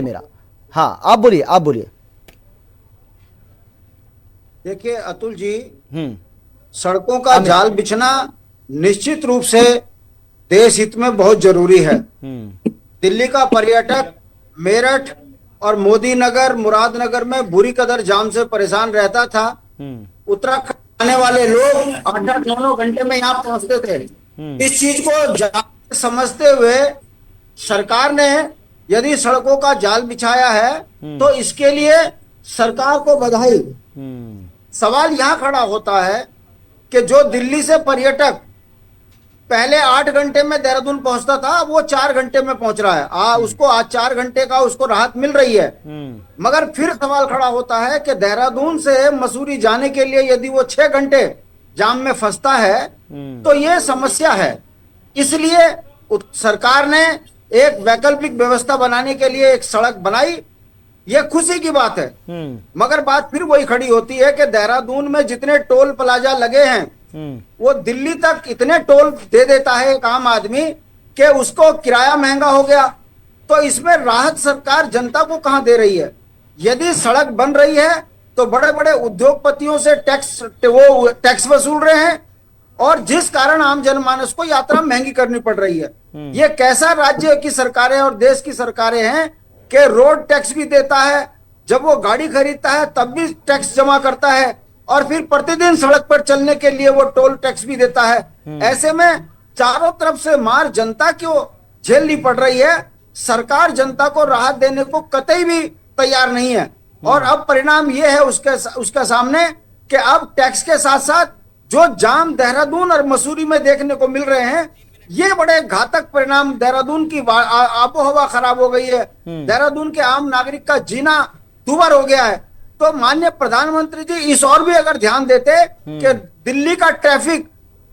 मेरा। हाँ, आप बोलिए, आप बोलिए। देखिए अतुल जी, हम्म। सड़कों का अमित। जाल बिछना निश्चित रूप से देश हित में बहुत जरूरी है। हम्म। दिल्ली का पर्यटक मेरठ और मोदी नगर मुरादनगर में बुरी कदर जाम से परेशान रहता था। हम्म। उत्तराखंड आने वाले लोग 8-8 9 9 घंटे में यहाँ पहुंचते थे। हम्म। इस चीज को समझते हुए सरकार ने यदि सड़कों का जाल बिछाया है हम्म। तो इसके लिए सरकार को बधाई। हम्म। सवाल यहाँ खड़ा होता है कि जो दिल्ली से पर्यटक पहले 8 घंटे में देहरादून पहुंचता था, वो 4 घंटे में पहुंच रहा है। उसको आज 4 घंटे का उसको राहत मिल रही है। हम्म। मगर फिर सवाल खड़ा होता है कि देहरादून से मसूरी जाने के लिए यदि वो 6 घंटे जाम में फंसता है तो ये समस्या है। इसलिए सरकार ने एक वैकल्पिक व्यवस्था बनाने के लिए एक सड़क बनाई। ये खुशी की बात है। मगर बात फिर वही खड़ी होती है कि देहरादून में जितने टोल प्लाजा लगे हैं वो दिल्ली तक इतने टोल दे देता है एक आम आदमी कि उसको किराया महंगा हो गया। तो इसमें राहत सरकार जनता को कहां दे रही है? यदि सड़क बन रही है तो बड़े बड़े उद्योगपतियों से टैक्स वसूल रहे हैं और जिस कारण आम जनमानस को यात्रा महंगी करनी पड़ रही है। ये कैसा राज्य की सरकारें और देश की सरकारें हैं कि रोड टैक्स भी देता है, जब वो गाड़ी खरीदता है तब भी टैक्स जमा करता है और फिर प्रतिदिन सड़क पर चलने के लिए वो टोल टैक्स भी देता है। ऐसे में चारों तरफ से मार जनता क्यों झेलनी पड़ रही है? सरकार जनता को राहत देने को कतई भी तैयार नहीं है। और अब परिणाम ये है उसके सामने कि अब टैक्स के साथ साथ जो जाम देहरादून और मसूरी में देखने को मिल रहे हैं, ये बड़े घातक परिणाम। देहरादून की आबो हवा खराब हो गई है। देहरादून के आम नागरिक का जीना दूभर हो गया है। तो माननीय प्रधानमंत्री जी इस और भी अगर ध्यान देते कि दिल्ली का ट्रैफिक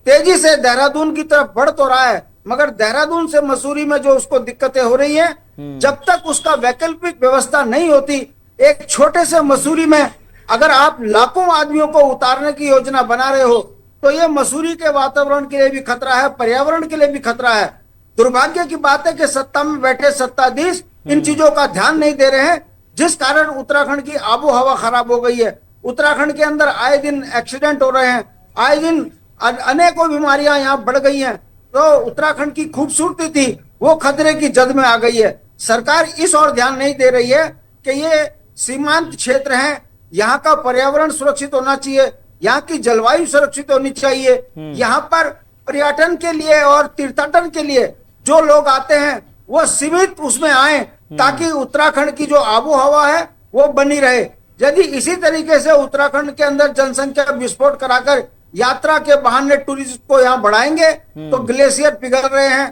तेजी से देहरादून की तरफ बढ़ तो रहा है, मगर देहरादून से मसूरी में जो उसको दिक्कतें हो रही हैं, जब तक उसका वैकल्पिक व्यवस्था नहीं होती, एक छोटे से मसूरी में अगर आप लाखों आदमियों को उतारने की योजना बना रहे हो तो ये मसूरी के वातावरण के लिए भी खतरा है, पर्यावरण के लिए भी खतरा है। दुर्भाग्य की बात है कि सत्ता में बैठे सत्ताधीश इन चीजों का ध्यान नहीं दे रहे हैं, जिस कारण उत्तराखंड की आबो हवा खराब हो गई है। उत्तराखंड के अंदर आए दिन एक्सीडेंट हो रहे हैं, आए दिन अनेकों बीमारियां यहाँ बढ़ गई हैं। तो उत्तराखंड की खूबसूरती थी वो खतरे की जद में आ गई है। सरकार इस ओर ध्यान नहीं दे रही है कि ये सीमांत क्षेत्र है, यहाँ का पर्यावरण सुरक्षित होना चाहिए, यहाँ की जलवायु सुरक्षित होनी चाहिए। यहाँ पर पर्यटन के लिए और तीर्थाटन के लिए जो लोग आते हैं वो सीमित उसमें आए ताकि उत्तराखंड की जो आबो हवा है वो बनी रहे। यदि इसी तरीके से उत्तराखंड के अंदर जनसंख्या विस्फोट कराकर यात्रा के बहाने टूरिस्ट को यहाँ बढ़ाएंगे तो ग्लेशियर पिघल रहे हैं,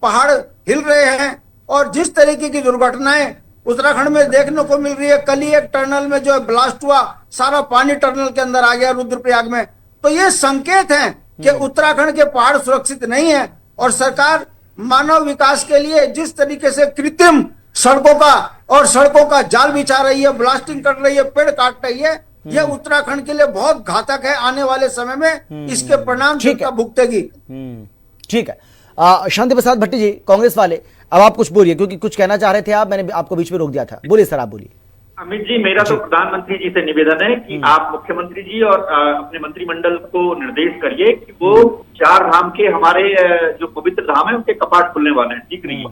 पहाड़ हिल रहे हैं और जिस तरीके की दुर्घटनाएं उत्तराखंड में देखने को मिल रही है। कल ही एक टनल में जो ब्लास्ट हुआ, सारा पानी टनल के अंदर आ गया रुद्रप्रयाग में। तो ये संकेत हैं कि उत्तराखंड के पहाड़ सुरक्षित नहीं है और सरकार मानव विकास के लिए जिस तरीके से कृत्रिम सड़कों का जाल बिछा रही है, ब्लास्टिंग कर रही है, पेड़ काट रही है, यह उत्तराखंड के लिए बहुत घातक है। आने वाले समय में इसके परिणाम जनता भुगतेगी। ठीक है। शांति प्रसाद भट्टी जी, कांग्रेस वाले, अब आप कुछ बोलिए, क्योंकि कुछ कहना चाह रहे थे आप, मैंने आपको बीच में रोक दिया था। बोलिए सर, आप बोलिए। अमित जी, मेरा तो प्रधानमंत्री जी से निवेदन है कि आप मुख्यमंत्री जी और अपने मंत्रिमंडल को निर्देश करिए कि वो 4 धाम के हमारे जो पवित्र धाम है उनके कपाट खुलने वाले हैं, ठीक नहीं है।